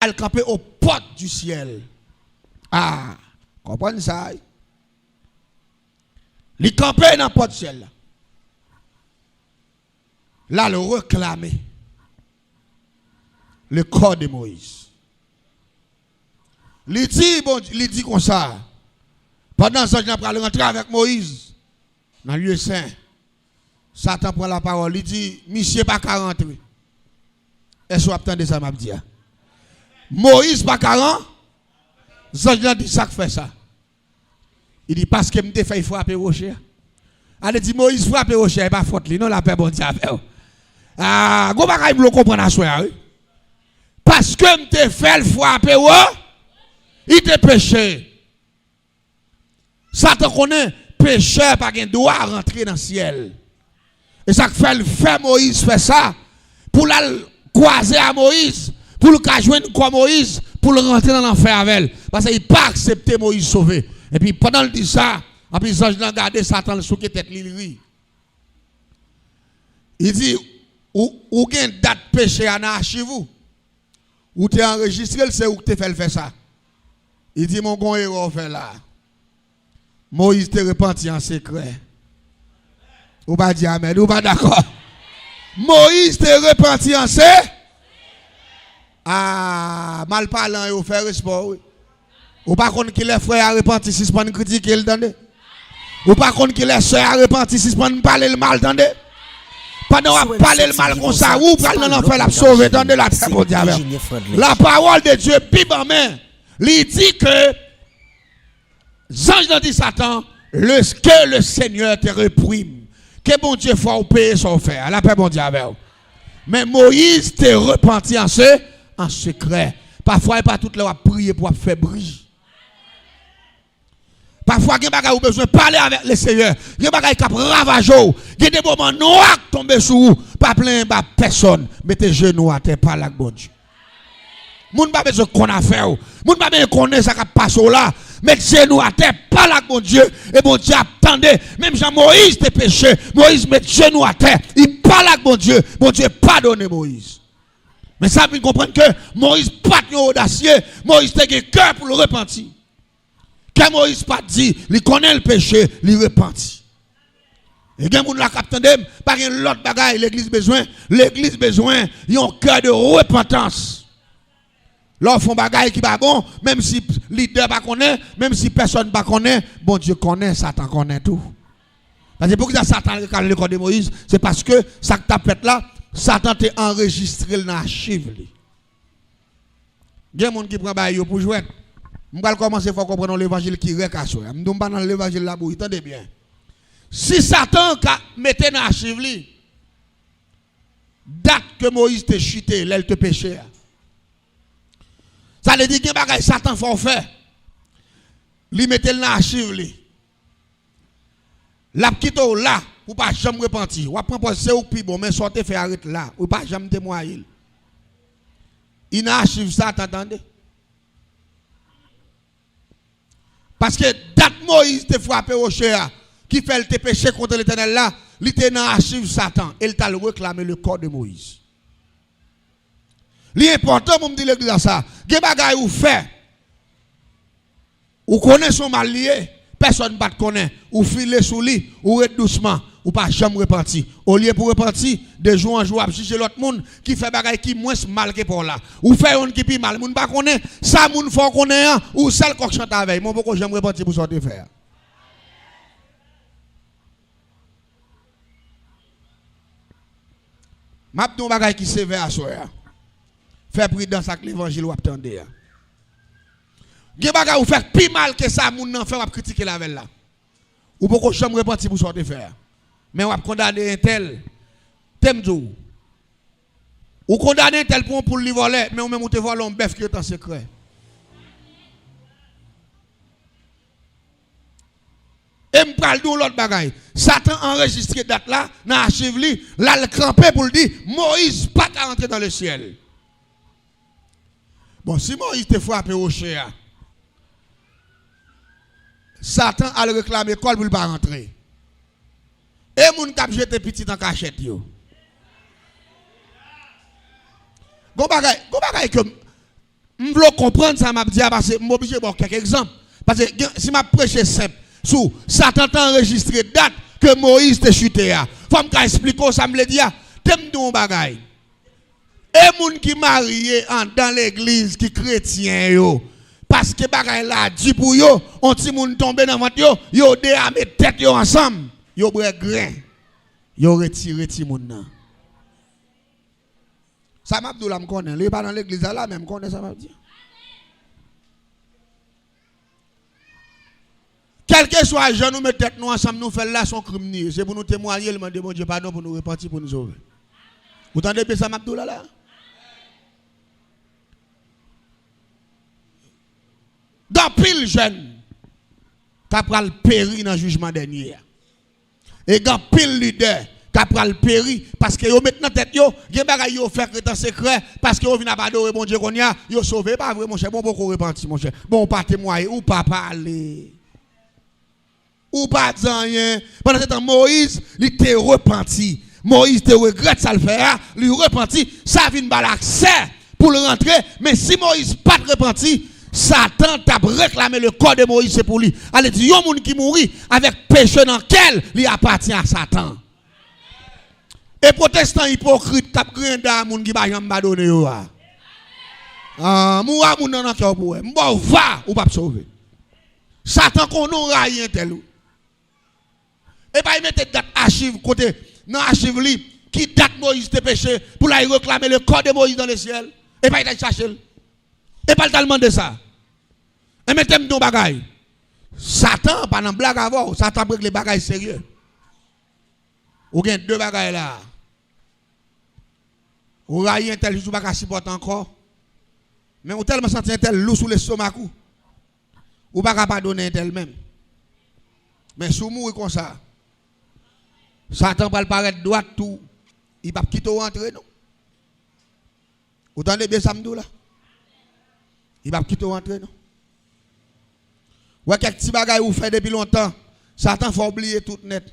elle campait aux portes du ciel. Ah, comprenez ça? Il campait dans la porte du ciel. Là, le réclamait le corps de Moïse. Il dit comme ça. Pendant ce temps, il a rentrer avec Moïse dans le lieu saint. Satan prend la parole. Il dit, monsieur pas qu'à rentrer. Est-ce que vous attendez ça, m'a dit? Moïse pas qu'à rentrer. Zanj dit ça fait ça. Il dit parce que me fait frapper rocher. Elle dit Moïse frapper rocher, pas faute li, non la paix bon Dieu avec. Ah, go bagay me comprendre à soir. Parce que me fait frapper il te péché. Satan connaît pécheur pas gen droit rentrer dans le ciel. Et ça fait Moïse fait ça pour la croiser à Moïse, pour le joindre comme Moïse, pour le rentrer dans l'enfer avec elle. Parce qu'il n'a pas accepté Moïse sauver. Et puis pendant qu'il dit ça, après les anges ont gardé Satan sous la tête, il dit, ou gen date péché en archive ou tu es enregistré, c'est où tu fait ça. Il dit, mon grand héros fait là. Moïse te repenti en secret. Ou pas dire amen, ou pas d'accord. Moïse te repenti en secret. Ah, mal parlant, il fait respect. Ou pas qu'on qu'il est frère à repenti si c'est pas une critique qu'il donne. Ou pas qu'on qu'il est soeur à repenti si c'est pas une parler le mal donne. Pendant qu'on parle le mal comme ça, ou pas dans l'enfer la sauver dans la terre pour Dieu. La parole de Dieu, Bible en main, il dit que Zanj dit Satan, que le Seigneur te réprime, que bon Dieu faut payer son frère. La paix bon Dieu avec. Mais Moïse te repenti en secret. Parfois, pas toute l'heure à prier pour faire bruit. Parfois, il y a des besoin de parler avec le Seigneur. Il y a des gens qui ravagent. Il y a des moments noirs qui tombent sur vous. Pas plein de personne. Mettez genoux à terre, parlez avec bon Dieu. Moun pas besoin qu'on a fait. Moun pas besoin qu'on ait ça qui passe là. Mettez genoux à terre, parlez avec bon Dieu. Et bon Dieu attendez. Même Jean Moïse te péché. Moïse met genoux à terre. Il parle avec bon Dieu. Bon Dieu pardonne Moïse. Mais ça, vous comprenez que Moïse pas audacieux. Moïse a un cœur pour le repentir. Quand Moïse pas dit, il connaît le péché, il repentit. Et quand vous la captez, pas l'autre bagaille, l'église besoin un cœur de repentance. Là, font bagaille qui pas bon, même si le leader pas connaît, même si personne pas connaît, bon Dieu connaît, Satan connaît tout. Parce que pourquoi Satan a le corps de Moïse, c'est parce que ça que tu as fait là, Satan t'a enregistré dans l'archive. Il y a des gens qui prennent pour jouer. Je vais commencer à comprendre l'évangile qui est caché. Je ne vais pas dans l'évangile là, vous entendez bien. Si Satan mettait dans l'archive, date que Moïse te chuté, l'aile te péché. Ça veut dire que Satan faut faire. Il mettait dans l'archive. La quitte là, pour pas jamais repentir. Ou après c'est au plus bon, mais sortez faire arrêter là, ou pas jamais témoigner. Il n'a archive ça, t'entendez? Parce que date Moïse te frappé au chéa, qui fait le péché contre l'Éternel là, il était dans l'archive Satan, et il t'a réclamé le corps de Moïse. L'important pour me dire l'église ça, que bagay ou fait, ou connaît son mal lié, personne ne connaît, ou filer sous lui, ou red doucement, ou pas jamais repentir. Au lieu pour repentir, de jour en jour, chercher l'autre monde qui fait bagay qui moins mal que pour là. Ou fait un qui pi mal, moun pas connaît, ça moun faut connaît, ou celle qu'on chante avec, mon beaucoup j'aime repentir pour sortir faire. M'a don bagay qui sévère à soi. Fait prudence avec l'évangile ou attendez. Gen bagay ou fait plus mal que ça moun nan fait ou critiquer la veille là. Ou beaucoup jamais repentir pour sortir faire. Mais on va condamner un tel. Temdou. Ou condamner un tel pour lui voler, mais on même te voler un bœuf qui est en secret. Et me parle de l'autre bagaille. Satan enregistré date là, dans l'archive li, là le crampé pour le dire Moïse pas qu'à rentrer dans le ciel. Bon, si Moïse te frappé au chien, Satan a le réclamé l'école pour ne pas rentrer. Et moun k'ap jete petit dans cachette yo. Gon bagay que Je veux comprendre ça, m'a dit, parce que je suis obligé de voir quelques exemples. Parce que si je prêche simple, sous Satan t'a enregistré date que Moïse te chuté. Il faut me expliquer ça, me le dire. T'aimes ton bagay. Et moun qui marié dans l'église qui chrétien yo. Parce que bagay là dit pour yo, on ti moun tomber dans ventre yo de à mettre tête yo ensemble. Yo bre grain. Yo retire ti moun nan. Ça m'a dit là me connaît, il pas dans l'église là même connaît ça m'a dit. Quel que soit jeune nous mettons tête nous ensemble nous faire là son crime, c'est pour nous témoigner le demander bon Dieu pardon pour nous repentir pour nous sauver. Vous entendez bien ça m'a dit là? Dans pile jeune qui pral péri dans le jugement dernier. Et dans pile leader qui pral péri parce que yo maintenant tête yo, gen bagay yo faire en secret parce que yo vinn adorer bon Dieu qu'on y a, yo sauvé pas vrai mon cher, bon beaucoup repentir mon cher. Bon pas témoigner ou pas parler. Ou pas dire rien. Pendant ce temps Moïse, il était repenti. Moïse te regrette ça le faire, lui repenti, ça vient par l'accès pour le rentrer, mais si Moïse pas repenti, Satan t'a réclamé le corps de Moïse, c'est pour lui. Allez dire, yon moun qui mourit avec péché dans quel il appartient à Satan. Et protestant hypocrite, t'a grand dame moun qui ba yamba donné yo. Moura moun nan cœur pour m'bo va ou pas sauver. Satan qu'on non rien tel. Et pas il mette date archive côté dans archive li qui date Moïse te péché pour la réclamer le corps de Moïse dans le ciel. Et pas il chercher. Et pas le demander ça. Et mettez mon bagay. Satan, pas dans blague avant, Satan prend les bagages sérieux. Ou gen deux bagages là. Ou rien tel jour pas supporter encore. Mais ou tellement senti un tel loup sous l'estomac ou pas pardonner tel même. Mais sous mourir comme ça. Satan va le paraître droit tout. Il va quitter rentrer non. Vous entendez bien ça me là? Il va quitter rentrer non. Ouais, quelques petits bagages vous faites depuis longtemps. Satan faut oublier tout net.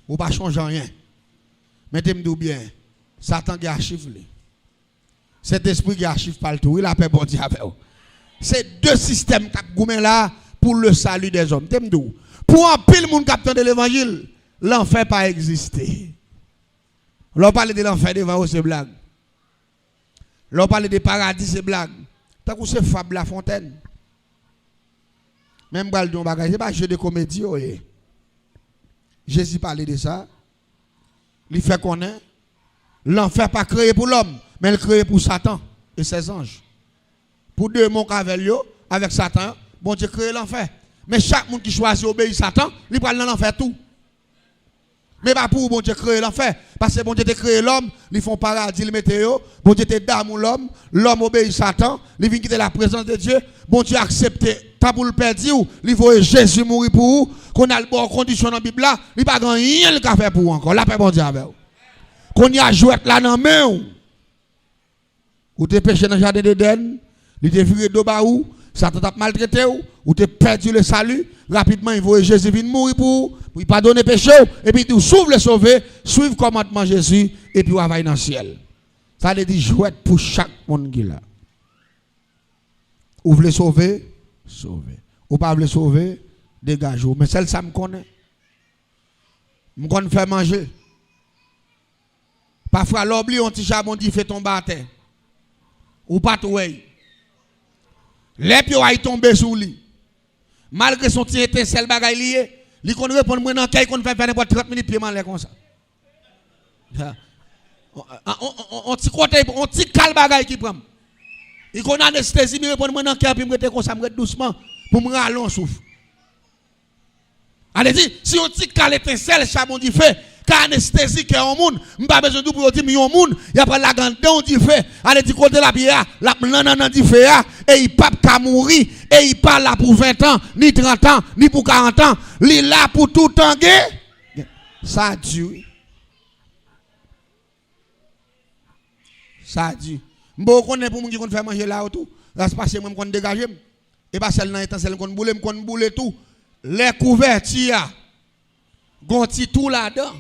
Ou pas changer rien. Mettez-moi bien. Satan qui archive. Cet esprit qui archive pas le tout. Il a fait bon Dieu avec vous. C'est deux systèmes qui ont là pour le salut des hommes. Pour un pile monde qui de l'évangile, l'enfer pas existé. L'on parle de l'enfer devant vous, c'est blague. L'on parle de paradis, c'est blague. Tant que c'est fable la fontaine. Même bral de bagage, c'est pas jeu de comédie. Jésus parlait de ça. Il fait connaître. L'enfer pas créé pour l'homme, mais il créé pour Satan et ses anges. Pour deux mon avec Satan, bon Dieu crée l'enfer. Mais chaque monde qui choisit obéir Satan, il prend dans l'enfer tout. Mais pas pour bon Dieu créer l'enfer. Parce que bon Dieu a créé l'homme, ils font paradis, ils mettent bon Dieu te d'amour l'homme, l'homme obéit Satan, il vient quitter la présence de Dieu, bon Dieu a accepté, t'as pour le perdre, il voit Jésus mourir pour vous, qu'on a le bon condition dans la Bible là, il n'y a pas rien le faire pour vous encore, la paix bon Dieu avec vous. Qu'on y a joué là dans la main, ou te péché dans le jardin d'Éden, il te viré de bas ou, Satan t'a maltraité ou te perdu le salut, rapidement il voit Jésus venir mourir pour pardonner péché, et puis tu s'ouvre le sauver, suivre le commandement de Jésus, et puis on va dans le ciel. Ça veut dire jouer pour chaque monde qui est là. Ou voulez sauver, sauver. Ou pas voulez sauver, dégagez. Mais celle ça me connaît. Je connais faire manger. Parfois l'oubli on petit charbon dit fait tomber à terre. Ou pas tout. Les pieds ont tombé sous lui. Malgré son petit étincelle bagaille lié, il qu'on répond moi dans quel qu'on fait faire n'importe 30 minutes pied mal comme ça. On petit côté on petit cal bagaille qui prend. Il qu'on anesthésie me répond moi dans cœur puis me rete comme ça me doucement pour me rallonger souffle. Allez-y, si on petit cal étincelle charbon du feu, anesthésie qui est au monde, m'pas besoin de pour dire million monde, il y a pas la grande on dit fait, allez dire côté la bière, la nan dit fait et il pas qu'à mourir et il pas là pour 20 ans, ni 30 ans, ni pour 40 ans, il là pour tout temps. Ça Dieu. Ça Dieu. M'bo connaît pour moun qui fait manger là tout, là se passer moi qu'on dégager et pas celle nan étincelle qu'on boule tout. Les couvertures gonti tout là-dedans.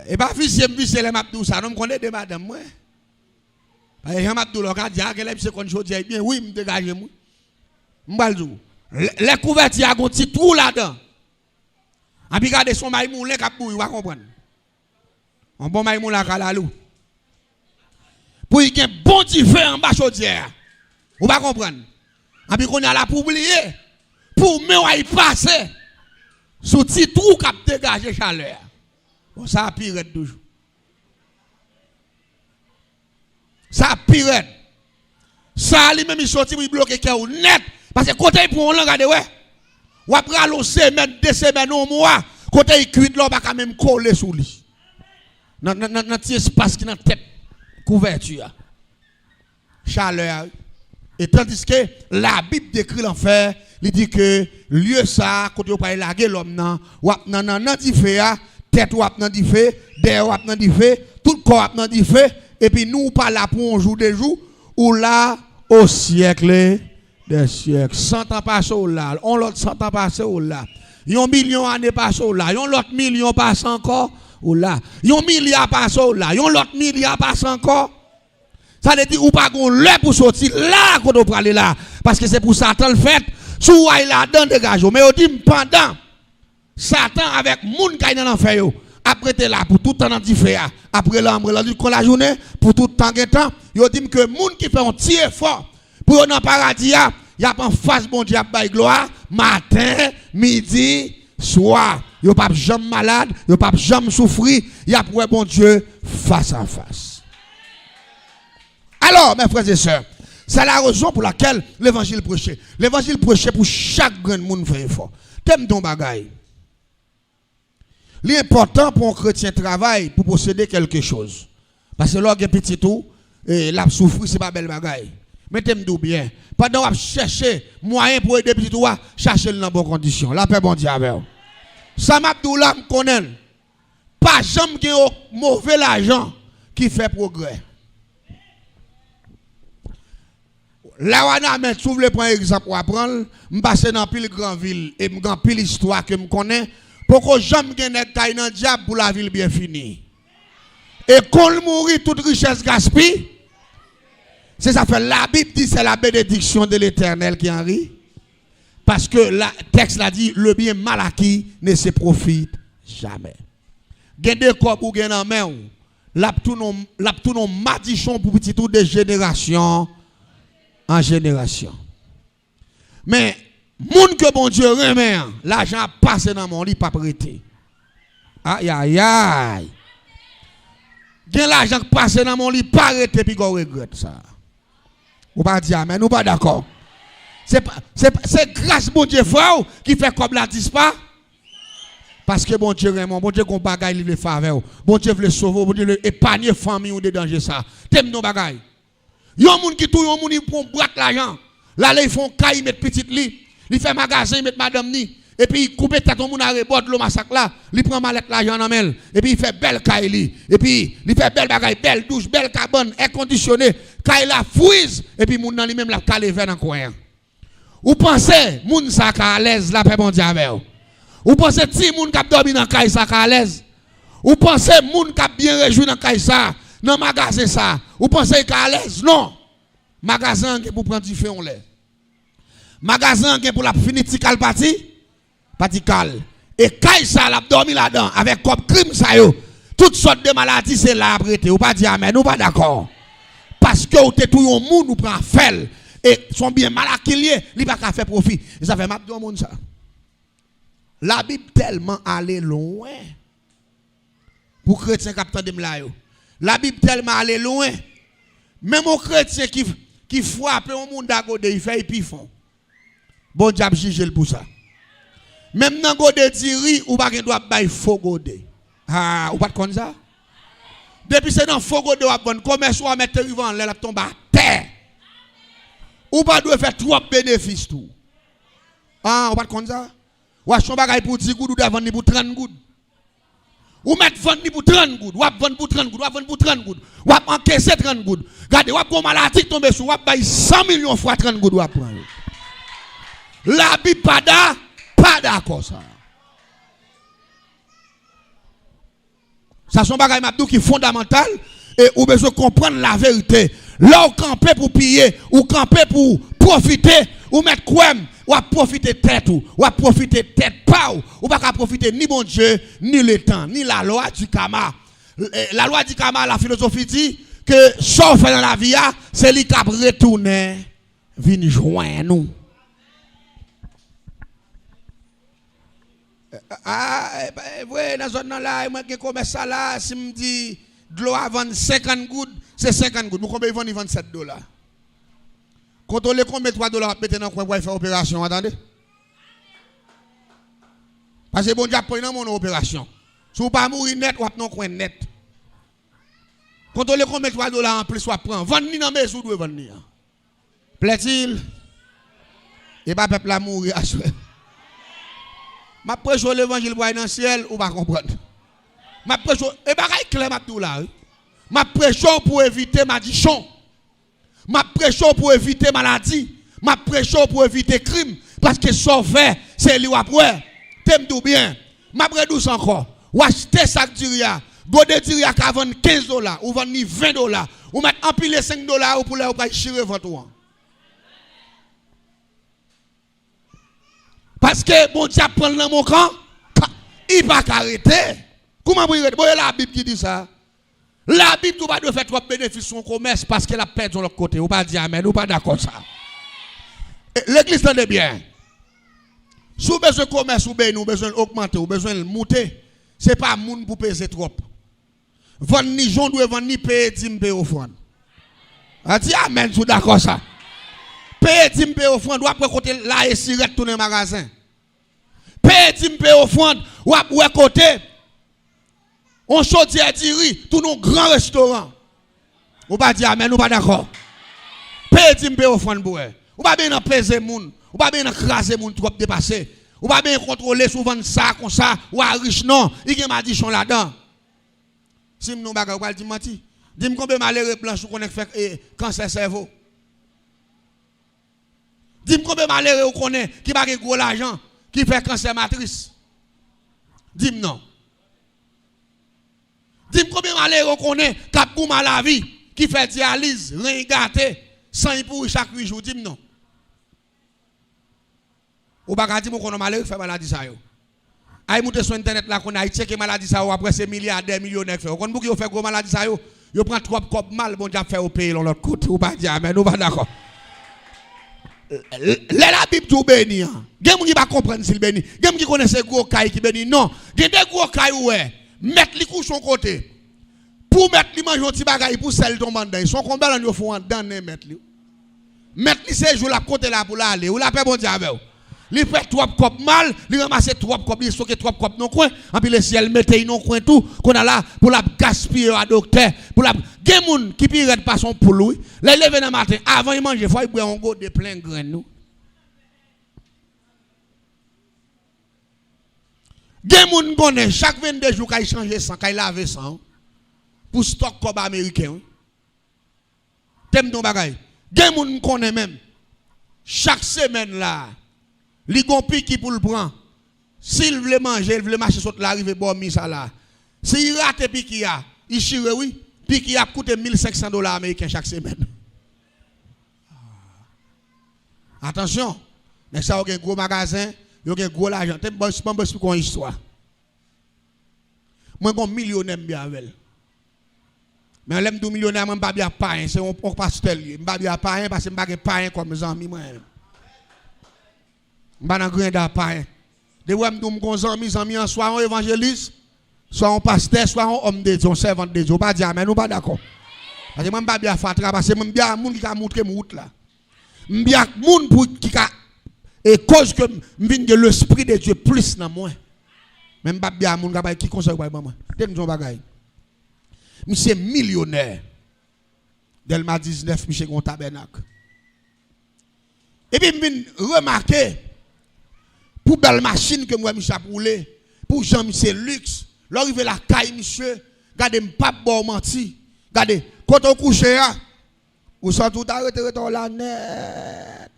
Et pas fils, les mabdou ça, non me connaît de madame moi. Parce que mabdou le cas dit que les qu'on jodi bien oui, me dégager moi. M'bal dou. Les couvertures a un petit trou là-dedans. En puis garder son maïmoun le cap bouille, va comprendre. Un bon maïmoun la kalalou. Pour y a un bon petit feu en bas chaudière. Vous va comprendre. En puis qu'on a là pour oublier. Pour me y passer. Sous petit trou cap dégager chaleur. Bon, ça pire toujours. Ça pire. Ça lui même il sorti pour bloquer cœur net parce que côté pour on regarder ouais. Ou après aller semaine 2 semaines au mois, côté il cuit là pas même coller sous lui. Dans petit espace qui dans tête couverture. Chaleur. Et tandis que la Bible décrit l'enfer, il dit que lieu ça côté on pas laguer l'homme nan, ou nan di feu tête ou nan di feu, derrière ou nan di feu, tout corps nan di feu et puis nous pas là pour un jour de jour ou là au siècle des siècles. 100 ans passé ou là, on l'autre 100 ans passé ou là. 1 million d'années passé ou là, on l'autre million passe encore ou là. 1 milliard passé ou là, on l'autre milliard passe encore. Ça veut dire ou pas qu'on l'heure pour sortir là quand on aller là parce que c'est pour Satan le fait. Sous là dedans dégage. Mais on dit pendant Satan avec moun qui dans l'enfer yo. Après t'es là pour tout temps dans fait après l'ambre la journée pour tout temps yo dit que moun qui fait un petit effort pour dans paradis y a en face bon Dieu bail gloire matin midi soir yo pas jamais malade yo pas jamais souffrir y a pour bon Dieu face à face. Alors mes frères et sœurs, c'est la raison pour laquelle l'évangile prêché. L'évangile prêché pour chaque grand monde fait effort. T'aimes ton bagage. L'important pour un chrétien travail pour posséder quelque chose. Parce que lorsqu'il y a petit tout, la souffrir, c'est pas belle bagaille. Mais t'aimes bien. Pendant qu'on cherche moyen pour aider petit tout, chercher dans bonnes conditions. La paix bon Dieu avec vous. Ça m'a dit là, me connaît. Pas jamais qu'il y a mauvais l'argent qui fait progrès. Là, on a mis, si vous voulez prendre un exemple pour apprendre, je passe dans pile grande ville et je prends pile histoire que je connais. Pour que jamais gagne taille dans le diable pour la ville bien finie. Et quand il mourit, toute richesse gaspille. C'est ça fait la Bible dit c'est la bénédiction de l'Éternel qui en rit. Parce que le texte l'a dit le bien mal acquis ne se profite jamais. Gagne des corps pour gagner en main. L'a tout non madichon pour petit tout de génération en génération. Mais moun que bon Dieu remet, l'argent passe dans mon lit pas prêté. Aïe aïe aïe. Gen l'argent passe dans mon lit pas prêté puis qu'on regrette ça. Ou pas dire amen, nous pas d'accord. C'est grâce bon Dieu frère qui fait comme la dis pas. Parce que bon Dieu remet, bon Dieu qu'on bagaille il veut faveur. Bon Dieu veut sauver, bon Dieu veut épargner famille ou de danger ça. T'aimes nos bagaille. Yon moun qui tout yon moun ils prend brat l'argent. Là ils font caille mettre petite lit. Il fait magasin mettre madame ni et puis il coupe tête ton moun à rebord le massacre là, il prend mallette l'argent en main et puis il fait belle caille li et puis il fait belle bagaille, belle douche, belle cabane, air conditionné, caille la fouise et puis moun nan lui même la calé vers dans coin. Ou pensez moun ça à l'aise la paix bon Dieu avec vous. Ou pensez ti moun k'ap dormi dans caille ça à l'aise. Ou pensez moun k'ap bien réjoui dans caille ça, dans magasin ça. Ou pensez qu'à l'aise non. Magasin qui pour prendre du feu on l'air. Magasin qui pour la finir tikal parti cal et caille ça l'a dormi là-dedans avec comme crime ça yo toutes sortes de maladies c'est là prêté ou pas dire amen ou pas d'accord parce que ou te tout yon moun ou prend fel et son bien mal acquilié li pas faire profit et ça fait m'a do monde ça la Bible tellement allé loin pour chrétien capteur de là yo la Bible tellement allé loin même aux chrétiens qui frappe un monde à côté il fait épifon. Bon diable juge pour ça. Même dans godé diri ou pas doit bailler faux godé. Ah, ou pas comme ça. Depuis c'est dans faux godé ou bon commerce ou mettre vivant là tombe à terre. Ou pas doit faire trop bénéfices tout. Ah, ou pas comme ça. Ou achon bagay pour 10 goud ou doit vendre pour 30 goud. Ou mettre vendre pour 30 goud, ou vendre pour 30 goud, ou vendre pour 30 goud. Ou encaisser 30 goud. Regardez, ou gon maladie tomber sur ou bailler 100 millions fois 30 goud ou prendre. La Bible pas d'accord ça. Ça son bagay mabdou qui est fondamental et ou besoin comprendre la vérité. Là, ou camper pour piller, ou camper pour profiter, ou mettre quoi, ou profiter tête ou profiter tête pas ou pas profiter ni bon Dieu, ni le temps, ni la loi du karma. La loi du karma, la philosophie dit que sauf dans la vie, c'est lui qui a retourné, vient joindre nous. Ouais, dans zone là, moi qui commerce ça là, si me dit de l'eau à vendre 50 gouttes, c'est 50 gouttes. Nous combien ils vendent 27 $. Quand on les combien 3 $, mettez dans le coin pour faire opération, attendez. Parce que bon Dieu prend dans mon opération. Si vous pas mourir net, ou non coin net. Quand on les combien 3 $ en plus, soit prend. Vendre ni dans mes ou doit vendre ni. Plaît-il? Et pas peuple la mourir à souhait. Ma prêche l'évangile pour aller dans le ciel ou pas comprendre. Ma prêche et bagaille clair m'a tout là. Ma prêche pour éviter malédiction. Ma prêche pour éviter maladie. Ma prêche pour éviter crime parce que ça fait c'est lui après. T'aimes tout bien. Ma prêche encore. Ou acheter sac diria. Gode diria qui vend 15 $ ou vend 20 $. Ou mettre empiler 5 $ ou pour les ou pas chirer votre. Parce que bon Dieu prend dans mon camp, il va arrêter. Comment vous dites? La Bible qui dit ça. La Bible ne doit pas faire trop bénéfice son commerce parce qu'elle a perdu de l'autre côté. Vous pas dire amen, vous pas d'accord ça. L'église tendez bien. Si vous avez besoin de commerce, vous avez besoin d'augmenter, vous avez besoin de monter. Ce n'est pas moun pour peser trop. Vendre ni gens doivent vendre ni payer 10 payer offrande. A dit amen, vous d'accord ça. Payer 10 payer offrande, ou après côté là et si retourner magasin. Payer 10 payer offrande, ou après côté on chaudière diri, tout nos grands restaurants. Ou pas dire amen, ou pas d'accord. Payer 10 payer offrande pour eux. Ou pas bien peser moun, ou pas bien craser moun trop dépasser. Ou pas bien contrôler souvent ça comme ça, ou à riche non, il y a malédiction là-dedans. Si nous bagarre, ou dire menti. Dis-moi combien malheureux blanche qu'on fait cancer cerveau. Dis-moi combien malheureux qu'on connaît qui va gros l'argent, qui fait cancer matrice. Dis-moi non. Dis-moi combien malheureux qu'on connaît qui a pour la vie, qui fait dialyse, rien gâté, sans y pour chaque 8 jours. Dis-moi non. Ou pas dire qu'on a malheureux fait maladie ça yo. Aïe monter sur internet là qu'on a checké maladie ça après ces milliardaires millionnaires fait. Qu'on bouki fait gros maladie ça yo. Yo prend trop cop mal bon Dieu fait au pays l'autre côté ou pas dire amen ou pas d'accord. La Bible tout béni. Gen moun qui pas comprendre s'il béni. Gen moun qui connaît ces gros cailles qui béni non. Gen des gros cailles ouais. Mettre li couche son côté. Pour mettre li manger un petit bagaille pour celle tombe dedans. Son combien là yo font dans mettre li. Mettre li ces jours là côté là pour aller ou la paix bon Dieu avec. Il fait trois copes mal, il ramasse trois copes, il stocke trois copes dans le coin, et puis le ciel mette dans le coin tout, qu'on a là pour la gaspiller à docteur, pour la gens qui pire pas son pour lui, les lever dans le matin, avant de manger, il faut boire un goût de plein grain nous. Des gens connaissent chaque 22 jours qu'il change sang, qu'il lave sang pour stock comme américain. T'aimes ton bagay. Des gens connaissent même chaque semaine là. Li gon pique pour le prendre. S'il veut manger, il veut marcher sur l'arrivée bon mis ça là. S'il rate pique ya, il chire oui, pique ya coûte 1500 $ américains chaque semaine. Attention, mais ça a un gros magasin, il y a un gros l'argent. T'es bon une histoire. Moi un millionnaire bien avec. Mais l'aime du millionnaire moi pas bien païen, c'est un pasteur, pas bien païen parce que pas païen comme mes amis moi. Je ne suis pas païen. De vous, mes amis, soit un évangéliste, soit un pasteur, soit un homme de Dieu, un servant de Dieu. Pas dire, mais nous pas d'accord. Parce que je ne suis pas bien faire parce que je suis bien moun qui a montré mon route là. Je suis bien moun qui a et cause que je viens de l'esprit de Dieu plus dans moi. Même pas bien moun qui conseille pas maman. T'es un bagay. Monsieur millionnaire. Delma 19, monsieur gon tabernacle. Et puis je viens remarquer pour belle machine que moi monsieur a roulé, pour Jean-Michel Luxe, l'arrivée la caille monsieur, regardez pas bon menti. Regardez, quand on couche là, ou sont tout arrêté la net.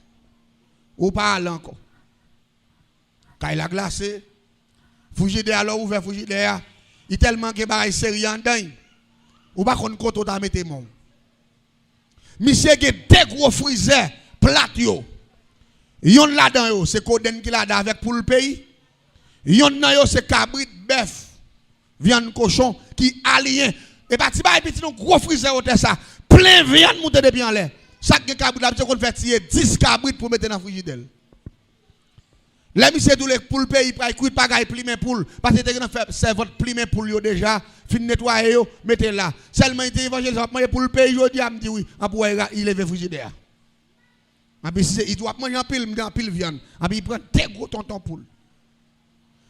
Ou pas encore. Caille la glacé. Frigidaire alors ouvert frigidaire. Il tellement que bail série en dedans. Ou pas qu'on compte ta mettre mon. Monsieur qui deux gros freezer plat yo. Yon là-dedans yo, c'est Coden qui là avec pour le pays. Yon nan yo c'est cabrit, bœuf, viande cochon qui alien. Et pas ti ba petit non gros freezer hôtel ça, plein viande monter depuis en l'air. Chaque cabrit là c'est qu'on fait tirer 10 cabrit pour mettre dans frigidaire. Les monsieur tous les pour pays pas cuit pas gagne plimer poule parce que t'es gonna faire c'est votre plimer poule yo déjà, fin nettoyer yo, mettez là. Seulement il évangile ça manger pour le pays yo dit a me dit oui, en pour il lever frigidaire. Il doit manger en pile viande. Il prend des gros tonton poule.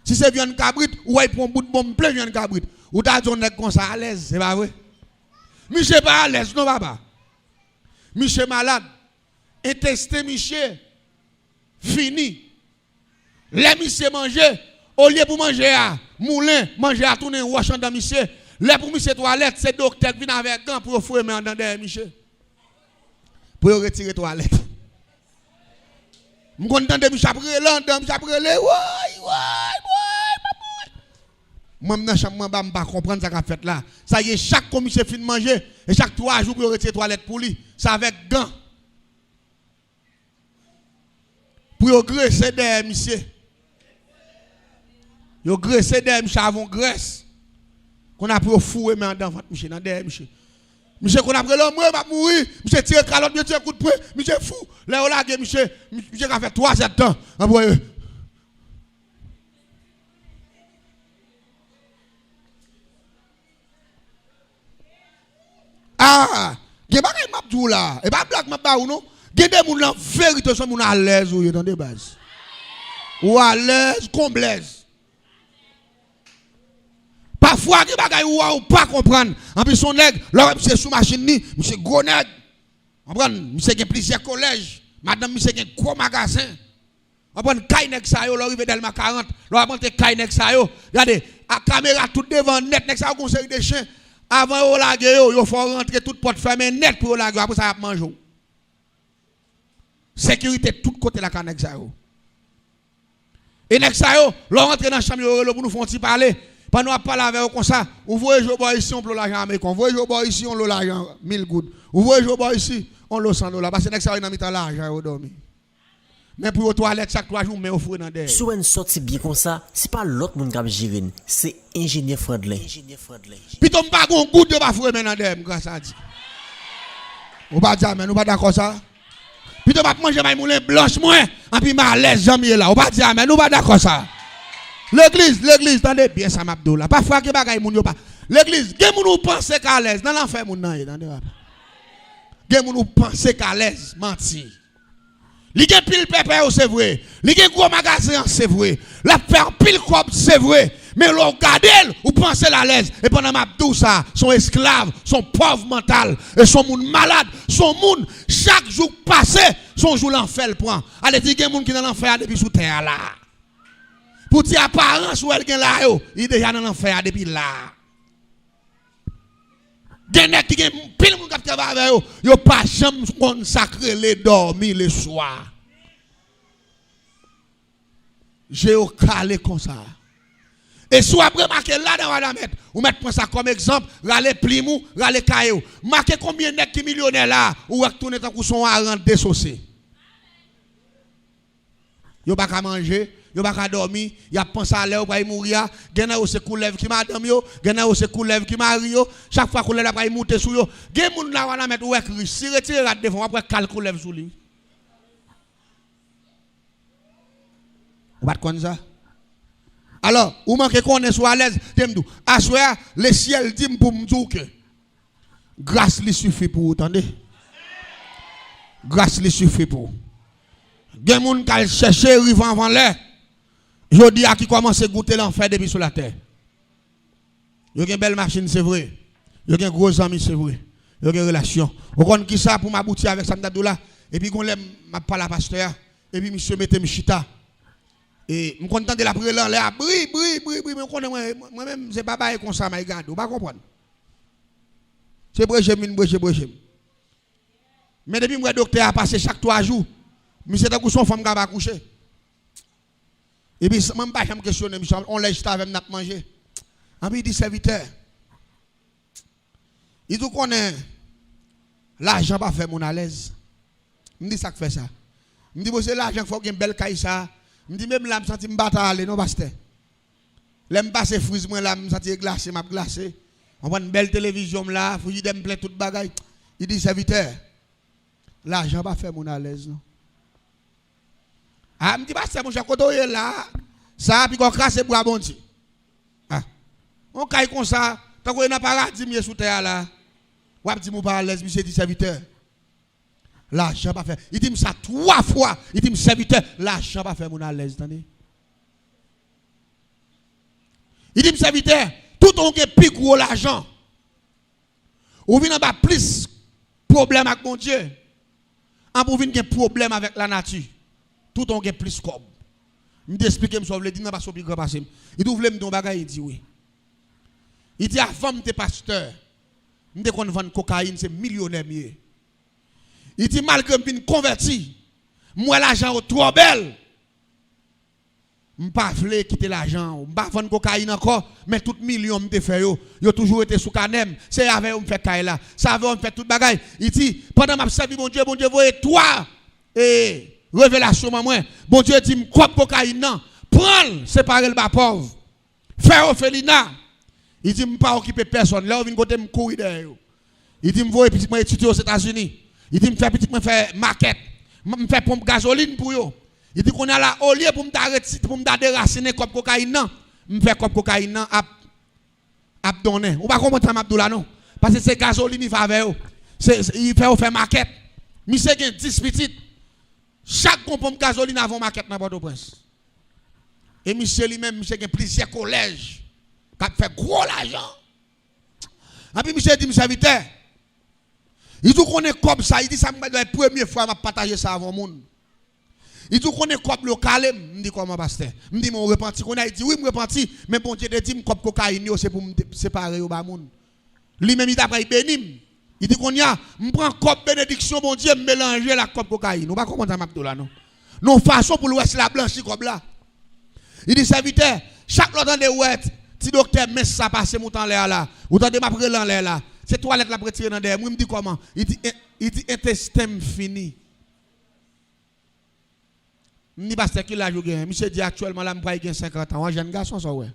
Si c'est viande cabrit, ou il prend un bout de bombe plein de viande cabrit. Ou t'as dit comme ça à l'aise, c'est pas vrai? Monsieur pas à l'aise, non papa. Monsieur malade. Intestin monsieur fini. Les monsieur manger, au lieu pour manger à moulin, manger à tourner washant dans monsieur. Les pour monsieur toilette, c'est docteur qui vient avec gant pour fouer mais dans derrière monsieur. Pour retirer toilette. Je suis content de me chaperer là, de me chaperer là. Moi, je ne peux pas comprendre ce qu'on a fait là. Ça y est, chaque commissaire fin de manger, et chaque 3 jours, pour retirer toilette pour lui. C'est avec gants. Pour graisser derrière, monsieur. Vous graissez derrière, monsieur, avant graisse. Qu'on a pour fouer, mais dans votre monsieur, dans derrière, monsieur. Monsieur, qu'on a pris l'homme, moi, va mourir. Monsieur, tire calotte, monsieur, tire coup de poing. Monsieur, fou. Là, on l'a dit, monsieur, qui a fait 3 ans. Ah, il y a des gens là. Et pas blague, ma ou non. Il y a des gens là, vérité, sont à l'aise ou dans des bases. Ou à l'aise, comblesse. Parfois, il y a des gens qui ne pas comprendre. En plus, son nègre, là, monsieur sous machine, monsieur gros nègre. Monsieur qui a plusieurs collèges. Madame, monsieur qui a un gros magasin. On prend Kainek Sayo, l'arrivée d'Elma 40. On prend Kainek Sayo. Regardez, la caméra tout devant net, Nek Sayo, conseil des chiens. Avant de la guerre, il faut rentrer toute porte fermée net pour la guerre. Après ça, va manger. Sécurité tout côté la Kainek Sayo. Et Nek Sayo, l'on rentre dans la chambre pour nous faire parler. Pendant qu'on parle avec eux comme ça, vous voyez, je vois ici, on peut l'argent américain. Vous voyez, je vois ici, on peut l'argent 1000 gouttes. Vous voyez, je vois ici, on le 100 $. Parce que Nek Sayo, il a mis l'argent au dormir. Mais pour aux toilettes, chaque 3 jours, mais au four dans derrière. Si on sorti bien comme ça, c'est pas l'autre monde qui a géré, c'est ingénieur Fredlin. Puis ton pas un goût de pas four maintenant derrière, grâce à Dieu. Ou pas dire, mais nous pas d'accord ça. Puis tu vas manger ma moulin blanche moins, et puis ma laisse jamais là. Ou pas dire, mais nous pas d'accord ça. L'église, attendez bien ça m'abdou là. Parfois que bagay moun yo pas. L'église, gen moun ou pense qu'à l'aise dans l'enfer moun nan, attendez. Gen moun ou pense qu'à l'aise, menti. Li gen pile pépé c'est vrai. Li gen gros magasin c'est vrai. La faire pile cop c'est vrai. Mais l'on regarde ou pensez la l'aise et pendant m'abdou ça, son esclave, son pauvre mental et son moun malade, son moun chaque jour passé, son jour l'enfer le prend. Allez dire gen moun qui dans l'enfer depuis sous terre là. Pour dire apparence ou elle gen là yo, il déjà dans l'enfer depuis là. Gen qui gen pile moun k'ap travailler avec yo pas jamais consacré les dormir le soir. J'ai au calé comme ça. Et soit après marquer là dans la mettre, ou mettre ça comme exemple, rale Plimou, rale Kayo. Marquer combien de qui millionnaires là ou retourner tant son à rendre désocié. Yo pas qu'à manger, yo pas qu'à dormir, y a pensé à l'air pour mourir, gena ou se coulève qui madame yo, gena ou se coulève qui mari yo, chaque fois coulève après monter sous yo. Gen moun là va mettre ou écrit, si retirer la devant après calculer sous lui. Ou pas comme ça. Alors, ou manque qu'on est soit à l'aise, t'aime dou. Assoya, le ciel dit pour me dire que grâce lui suffit pour entendre. Grâce lui suffit pour. Gen moun k'al chercher rivan avant l'air. Je dis à qui commence à goûter l'enfer depuis sur la terre. Yo gen belle machine c'est vrai. Yo gen gros amis c'est vrai. Yo gen relation. Vous connaissez qui ça pour m'aboutir avec Samdadou là et puis qu'on l'aime m'a parlé à pasteur et puis monsieur mette m'chita. Et me content de la prière là, bri, mais moi-même c'est pas bail comme ça m'a regarde, vous pas comprendre. C'est breche. Mais depuis moi docteur a passé chaque 3 jours, monsieur ta son femme va coucher. Et puis même pas me questionner, on lèche avec n'a manger. Il dit serviteur. Il dit qu'on est l'argent pas fait mon à l'aise. Il dit ça que fait ça. Il dit c'est l'argent qu'il faut qu'il y ait une belle caille ça. Il dit même là me senti me battre aller non pasteur. Là me passer frise moi là me senti glacé m'a glacé. On prend une belle télévision là, faut y me plein toute bagaille. Il dit serviteur. L'argent pas fait mon à l'aise non. Ah me dit pasteur mon cher koto là. Ça puis qu'on crasse pour bon Dieu. Ah. On caille comme ça, tant qu'on n'a pas paradis mieux sous terre là. Ou a dit mon pas à l'aise monsieur dit serviteur. L'argent pas fait. Il dit ça 3 fois. Il dit serviteur, l'argent pas fait mon à l'aise, attendez. Il dit serviteur, tout on qui plus gros l'argent. Ou vient pas plus problème avec mon Dieu. En pour venir problème avec la nature. Tout on qui plus comme. Je t'explique me sauve, il dit non pas so plus grand passé. Il dit voulez me don bagay, il dit oui. Il dit avant m'te pasteur, m'te kon vendre cocaïne, c'est millionnaire mieux. Il dit malgré me converti, moi l'argent trop belle. M'pas vle quitter l'argent, m'pas vendre cocaïne encore, mais tout million m'te fait yo toujours été sous canem, c'est avec on fait caille là. Ça avait on fait toute bagaille. Il dit pendant m'a servi mon Dieu voyez toi et révélation moi bon Dieu dit me croire cocaïne non, prendre séparer le bas pauvre. Faire orphelinat. Il dit me pas occuper personne, là on vient côté me courir derrière. Il dit me voyer petit moi étudier aux États-Unis. Il dit me faire petit moi faire maquette, me faire pompe gasoline pour yo. Il dit qu'on a là au lieu pour me déraciner comme cocaïne non, me faire comme cocaïne non à donner. Ou pas comprendre m'Abdoula non parce que c'est gasoline il fait avec il fait faire maquette. Monsieur gen 10 petites. Chaque pompe gasoline avant maquette dans Port-au-Prince. Et monsieur lui-même monsieur gen plusieurs collèges qui fait gros l'argent. Et puis monsieur dit monsieur serviteur. Il dit qu'on est comme ça, il dit ça me la première fois m'a partager ça avant monde. Il dit qu'on est comme local, me dit comment pasteur. Me dit mon repenti qu'on a dit oui me repenti mais bon Dieu dit me comme cocaïne c'est pour me séparer au bas monde. Lui-même il d'après béni. Il dit qu'on y a me prend comme bénédiction bon Dieu mélanger la comme cocaïne. On pas comprendre ça m'Abdoula non. Non façon pour l'ouest la blanchir comme là. Il dit serviteur, chaque l'autre de ouet, si docteur met ça passer mon temps là, ou t'entendez m'a prendre l'air là. C'est toilette la retirer dans derrière. Moi me dit comment? Il dit intestin fini. Je dis pasteur qui l'a joué. Monsieur dit actuellement là me prend 50 ans. Un jeune garçon ça ouais.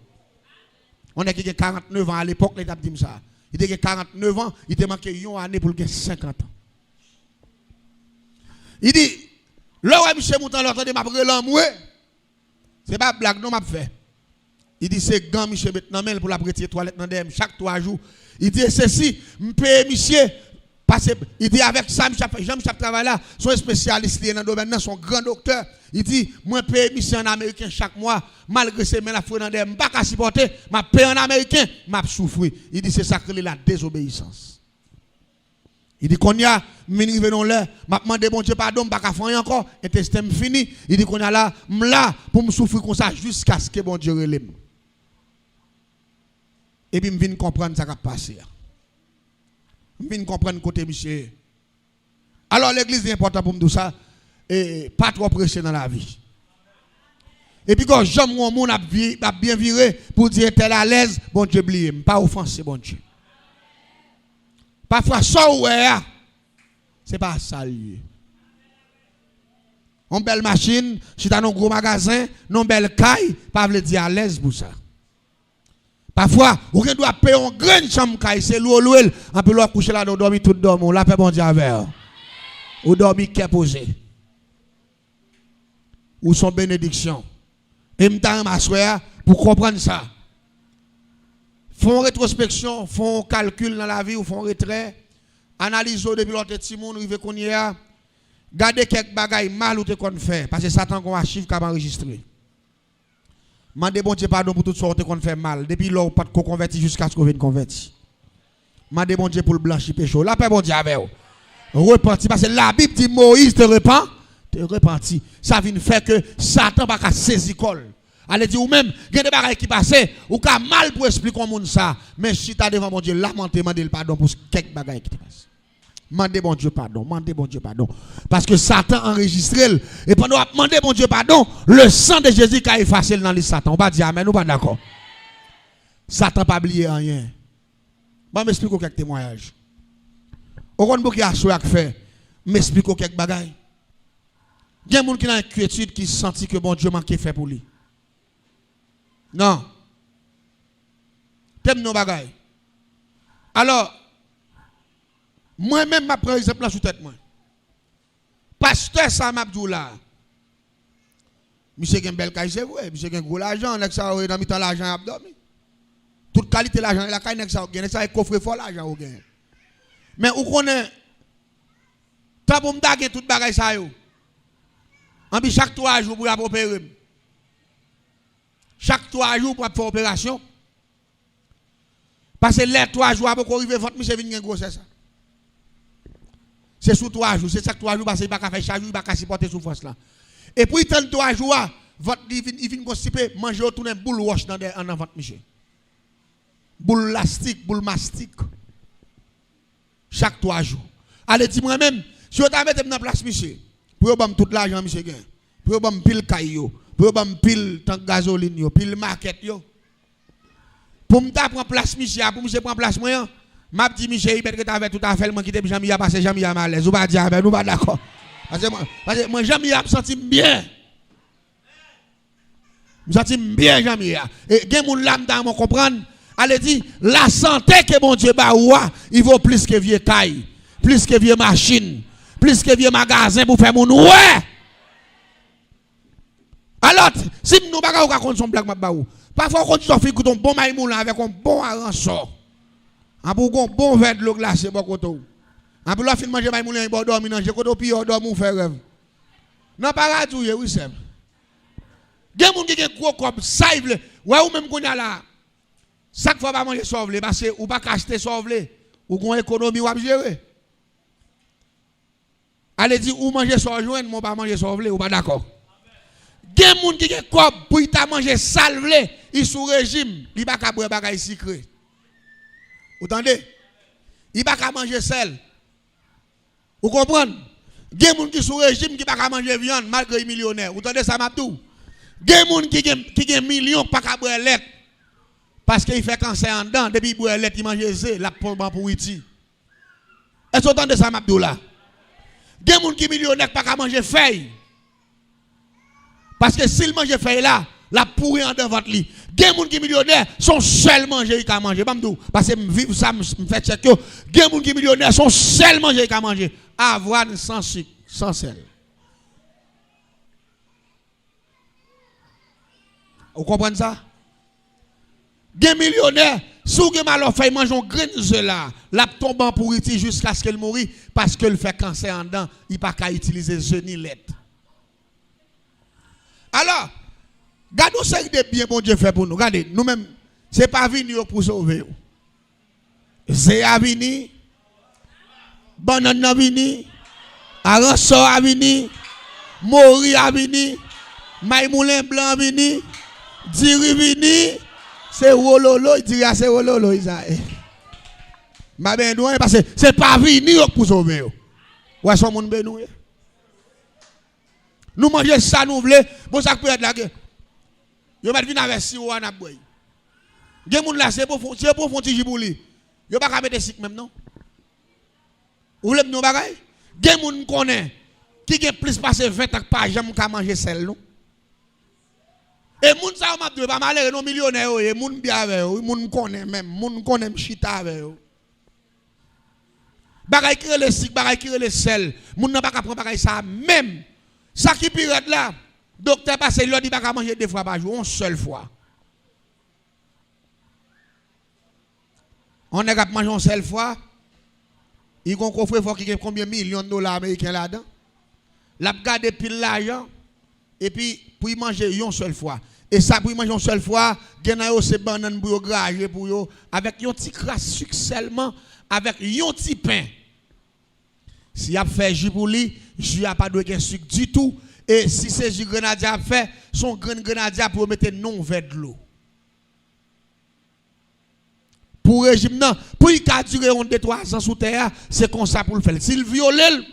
On est qui a 49 ans à l'époque il a dit ça. Il était 49 ans, il te manqué une année pour gagner 50 ans. Il dit là ouais monsieur Mouton l'entendez m'a prendre l'amour. C'est pas blague non m'a fait. Il dit c'est gant monsieur maintenant pour la retirer toilette dans derrière chaque 3 jours. Il dit ceci, me paye monsieur parce que il dit avec ça Jean-Michel travaille là, son spécialiste dans le domaine, son grand docteur. Il dit moi paye monsieur en américain chaque mois malgré ces mains la fouille dans derrière, pas qu'à supporter, m'a paye en américain, m'a souffrir. Il dit c'est ça que la désobéissance. Il dit qu'on y a venir non là, m'a demandé bon Dieu pardon, pas qu'à faire encore, intestin fini. Il dit qu'on y a là pour me souffrir comme ça jusqu'à ce que bon Dieu relève. Et puis, je viens comprendre ce qui a passé. Je viens comprendre côté monsieur. Alors, l'église est importante pour me dire ça. Et pas trop pressé dans la vie. Et puis, quand j'aime mon monde a bien viré pour dire tel à l'aise, bon Dieu, oubliez, pas offenser, bon Dieu. Parfois, ça ou c'est pas ça. Une belle machine, si tu as un gros magasin, une belle caille, pas veut dire à l'aise pour ça. Parfois, on doit payer une grande chambre, c'est l'ouel, on peut coucher là, on dormir tout dormir, on l'a fait bon Dieu avec. On dormir qui est posé. Ou son bénédiction. Et m'ta m'asseoir pour comprendre ça. Font rétrospection, font calcul dans la vie ou font retrait, analyse depuis l'autre petit monde, rive qu'on y a, gardez quelques bagailles mal ou te qu'on fait parce que Satan qu'on archive qu'a enregistré. Mandez bon Dieu pardon pour toutes sortes qu'on fait mal. Depuis là, pas de converti jusqu'à ce qu'on vienne converti. Mandez bon Dieu pour le blanchir péché. La paix bon Dieu avec vous. Repenti. Parce que la Bible dit Moïse te repent. Te repenti. Ça vient faire que Satan va pas saisir col. Allez dire ou même, il y a des bagages qui passent, ou qui mal pour expliquer au monde ça. Mais si tu as devant mon Dieu, lamentez, demandez le pardon pour quelques bagages qui te passent. Mandez bon Dieu pardon, mandez bon Dieu pardon. Parce que Satan enregistré. Et pendant que demandez bon Dieu pardon, le sang de Jésus qui a effacé dans les Satan. On va dire amen, ou pas d'accord. Satan pas oublié rien. Bon, m'explique quelques témoignages. Au compte qui a souhait fait, m'explique quelques bagailles. Il y a des gens qui ont une inquiétude qui sentent que bon Dieu manque fait pour lui. Non. T'aimes nos bagailles. Alors, moi-même, je prends exemple là sous tête moi. Pasteur Sam Abdoula. Monsieur Gembel Kaï, c'est vrai. Monsieur Gen gros l'argent, nek ça dans mi temps l'argent a dormi. Toute qualité l'argent, la caille nek ça gagne, ça coffre fort l'argent ou gagne. Mais ou connaît tant pour m'daguer toute bagaille ça yo. En bi chaque 3 jours pour opérer. Chaque 3 jours pour faire opération. Parce que les 3 jours pour arriver votre monsieur vinn gen grossesse ça. C'est sous 3 jours, c'est chaque 3 jours parce qu'il pas faire chaque jour, il pas supporter souffrance là. Et puis, tant 3 jours, votre il vient constiper, manger autour d'une boule wash dans votre monsieur. Boule lastique, boule mastic. Chaque 3 jours. Allez, dis-moi même, si vous mettez dans place, monsieur, pour vous tout l'argent, monsieur, pour vous pile caillou, pour vous pile tank gasoline, pile market, pour me prendre place, monsieur, pour me prendre place, moi, m'a dit, monsieur, il peut que tu avais tout à fait, moi, qui t'ai jamais passé, jamais à malaise, ou pas dire, nous pas d'accord. Parce que moi, jamais me senti bien. Je me senti bien, jamais. Et il y a des gens qui me comprendre. Allez dire, la santé que mon Dieu ba ouah, il vaut plus que vieux caille, plus que vieux machine, plus que vieux magasin pour faire mon ouais. Alors, si nous ne pouvons pas faire son blague, parfois, quand tu fais un bon maïmoula avec un bon arrançon, un bon verre de l'eau glacée, bon coton. En plus, la fin de manger maïmoulin, il va dormir dans le côté, puis il dort, mon faire rêve. Non, pas radouille, oui, c'est. Il y a des gens qui ont un gros corps, ça, ils veulent. Ouais, ou même qu'on a là. Chaque fois, pas manger sauvelé, parce que ou pas acheter sauvelé, ou qu'on économie, ou à gérer. Allez dire, ou manger sauvelé, ou pas manger sauvelé, ou pas d'accord. Il y a des gens qui ont un corps, pour ils manger salvelé, ils sous régime, ils ne peuvent pas boire des secret. Vous entendez? Ils ne peuvent pas manger sel. Vous comprenez? Il y a des gens qui sont sous régime qui ne peuvent pas manger viande malgré les millionnaires. Vous entendez ça, Mabdou? Il y a des gens qui ont millions qui ne peuvent pas boire lait. Parce qu'il fait cancer en dedans. Depuis qu'il boit lait, il mange zé, la pompe pour Iti. Est-ce que vous entendez ça, Mabdou là? Il y a des gens qui sont millionnaires qui ne peuvent pas manger feuille. Parce que s'ils mangent feuille là, la pourrie en devant lui. Il y a des gens qui sont millionnaires sont seuls manger, ils peuvent manger. Parce que je vis ça, je fais check. Il y a des gens qui sont millionnaires sont seuls manger, ils peuvent manger. Avoine sans sucre, sans sel. Vous comprenez ça? Des millionnaires, si vous avez mal fait, mangent un grain de là, la tombe pour Iti jusqu'à ce qu'elle mourit, parce qu'elle fait cancer en dedans, il ne peut pas utiliser le ni lait. Alors, regardez ce que bien bon Dieu fait pour nous. Regardez, nous-mêmes, ce n'est pas venir pour sauver. C'est à venir, banane à venir, arançon à venir, mori à venir, maïmoulin blanc à venir, diri venir, c'est wololo, il dit c'est wololo, Isaïe. Ma ben douane parce que c'est pas venir pour sauver. Ouais, son monde ben nous. Nous manger ça nous voulons, bon ça peut être là que yo met venir avec si ou na boy. Gen moun là c'est pour font ti jibouli. Yo pas ka mettre sik même non. Ou voulez nous bagay? Gen moun connaît qui gen plus passer 20 ans pas jamais ka manger sel non. Et moun ça m'a pas malheureux non millionnaire et moun bien avec eux, moun connaît même, moun connaît chita avec eux. Bagay qui le sik, bagay qui le sel, moun n'a pas ka prendre bagay ça même. Ça qui pire là, docteur passe il lui dit pas manger 2 fois par jour, une seule fois. On est capable de manger une seule fois. Il y a un coffre fort qui a combien de millions de dollars américains là-dedans. La garde pile l'argent et puis pour y manger une seule fois. Et ça pour y manger une seule fois, il y a ces bananes pour grager pour yo avec un petit crasse sucre seulement avec un petit pain. Si y a fait jus pour lui, jus a pas de sucre du tout. Et si c'est jus grenadier a fait, son grain grenadier pour mettre non vers de l'eau. Pour le régime, non. Pour il a duré 2-3 ans sous terre, c'est comme ça pour le faire. S'il viole,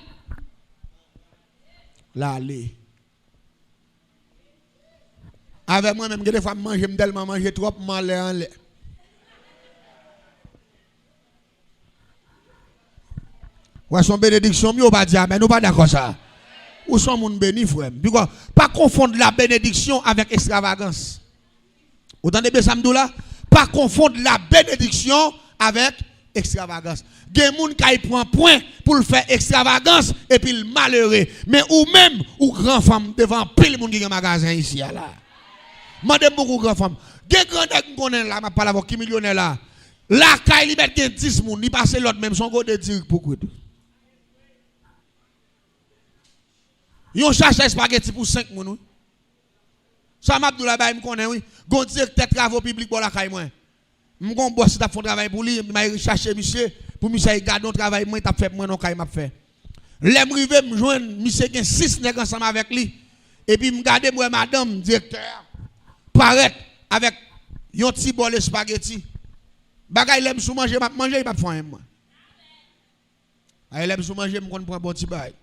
là, allez. Avec moi-même, des fois, je mange tellement manger trop, mal en lait. Ouais, son bénédiction, mieux pas dire, mais nous pas d'accord ça. Où sont moun béni, frère? Pourquoi? Pas confondre la bénédiction avec extravagance. Vous entendez bien ça, là? Pas confondre la bénédiction avec extravagance. Il y a des gens qui prennent point pour le faire extravagance et puis le malheureux. Mais ou même, ou grand femme devant pile moun qui a un magasin ici, là. Mandez beaucoup grand femme. Il y a des gens qui connaissent là, je parle avec qui millionnaire là. Là, quand il met 10 moun, il passe l'autre même, son go de dire pour quoi. Yon cherche spaghetti pour 5 moun. Ça m'a dit là-bas, il me connaît, oui. Gon directeur travaux publics pour la caille moi. M'gon boss t'a fait travail pour lui, m'a chercher monsieur pour monsieur garder ton travail moi t'a fait moi non caille m'a fait. L'aime rivé me joindre monsieur gen 6 nèg ensemble avec lui et puis me garder moi madame directeur paraît avec yon petit bol de spaghetti. Bagay l'aime sou manger m'a manger il pas faire moi. Ay l'aime sou manger me kon prend bon petit bail.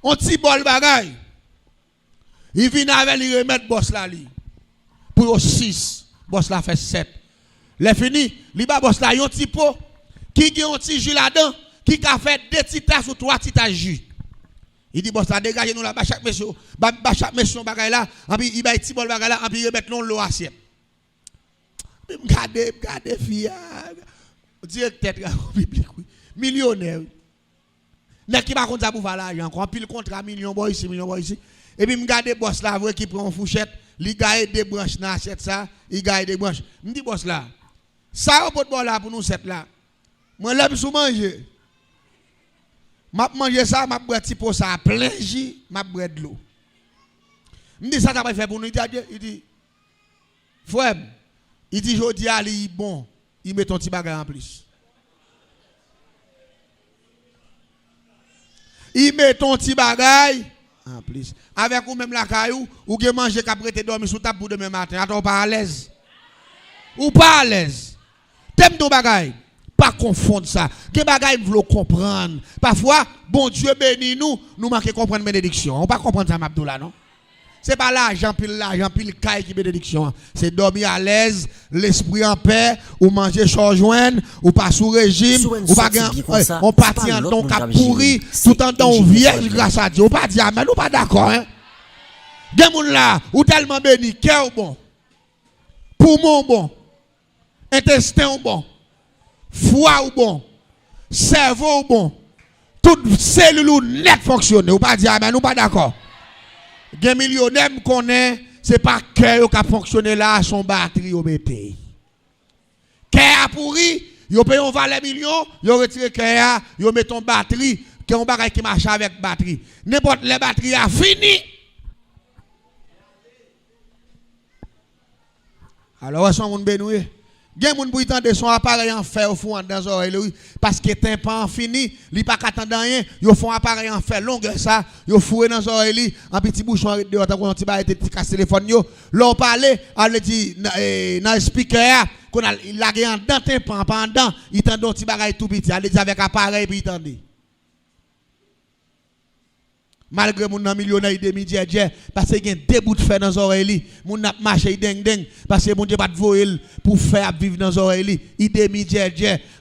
On petit bol bagay. Il vient avec lui remettre boss là li. Pour 6, boss là fait 7. Les fini, li ba boss là yon petit pot qui gen un petit jus là-dedans, qui a fait 2 petites tasses ou 3 petites tasses jus. Il dit boss là dégagez nous là ba chaque monsieur, ba chaque monsieur bagay là, en puis il ba petit bol bagay là, en puis remettre non l'eau assiette. Regardez fille, directeur public millionnaire. N'est qui pas contre ça pour faire l'argent, encore pile contrat million boy ici, million boy ici. Et puis, je regarde boss là, qui prend une fourchette, il gagne des branches dans l'assiette ça, il gagne des branches. Je dis boss là, ça au pot là pour nous cette là. Moi là pour manger. M'a manger ça, m'a boire petit pot ça plein jus, m'a boire de l'eau. Je dis ça t'as pas fait pour nous, il dit frère, il dit jodi ali bon, il met ton petit bagage en plus. Il met ton petit bagage en plus. Avec ou même la caillou, ou que manger qu'après te dormir sous table pour demain matin. Attends, pas à l'aise. Ou pas à l'aise. T'aimes ton bagage. Pas confondre ça. Que bagage vous comprendre. Parfois, bon Dieu bénit nous, nous manquons comprendre bénédiction. On pas comprendre ça, Mabdoula, non? C'est pas l'argent, pile caille qui bénédiction. C'est dormir à l'aise, l'esprit en paix, ou manger sans joindre, ou pas sous régime, ou pas on partit en ton cap pourri, tout en temps vierge grâce à Dieu. On pas dire, mais nous pas d'accord, hein. Des gens là, ou tellement béni, cœur bon, poumon bon, intestin bon, foie bon, cerveau bon, toutes cellules net fonctionnent. Ou pas dire, mais nous pas d'accord. Gen millionnaire me connaît, c'est pas cœur qui a fonctionné là, son batterie au mété. Cœur a pourri, yo paye on valeur million, yo retire cœur, yo met ton batterie, que on bagay qui marche avec batterie. N'importe les batteries a fini. Alors, son moun benoué. Gen moun pou tande son appareil en fer au fond dans oreille parce que tympan fini, li pas attendre rien, yo font appareil en fer longue ça, yo fourré dans oreille en petit bouchon de autant qu'on ti ba été casse téléphone yo, l'on parler, elle dit dans speaker qu'on a la en dans tympan pendant, il tande petit bagay tout petit, elle dit avec appareil puis tande. Malgré mon millionnaire de midi parce qu'il y a des bouts de fer dans les oreilles, mon n'a marché ding ding parce que mon Dieu pas de voyer pour faire vivre dans les oreilles, il de midi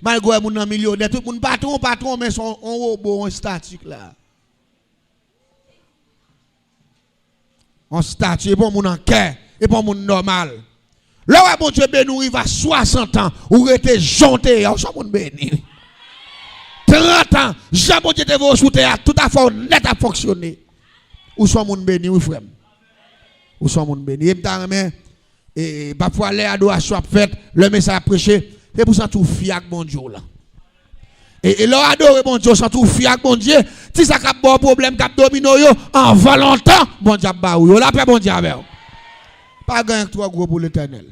malgré mon millionnaire tout mon patron mais son robot statique là. On statue et bon mon en cœur et bon mon normal. Là mon Dieu béni il va 60 ans ou rete jonté, on son mon béni. 30 ans, jamais Dieu te voit sous terre, tout à fait net à fonctionner. Où sont mon béni, oui frère? Où sont mon béni? Et parfois les adorations faites, le message prêché, c'est pour ça tout fier avec mon Dieu là. Et leur adorer mon Dieu, sans tout fier avec mon Dieu, si ça cap bon problème cap domino yo en valentin, bon Dieu ba ou yo la paix bon Dieu avec. Pas gagne trop gros pour l'Éternel.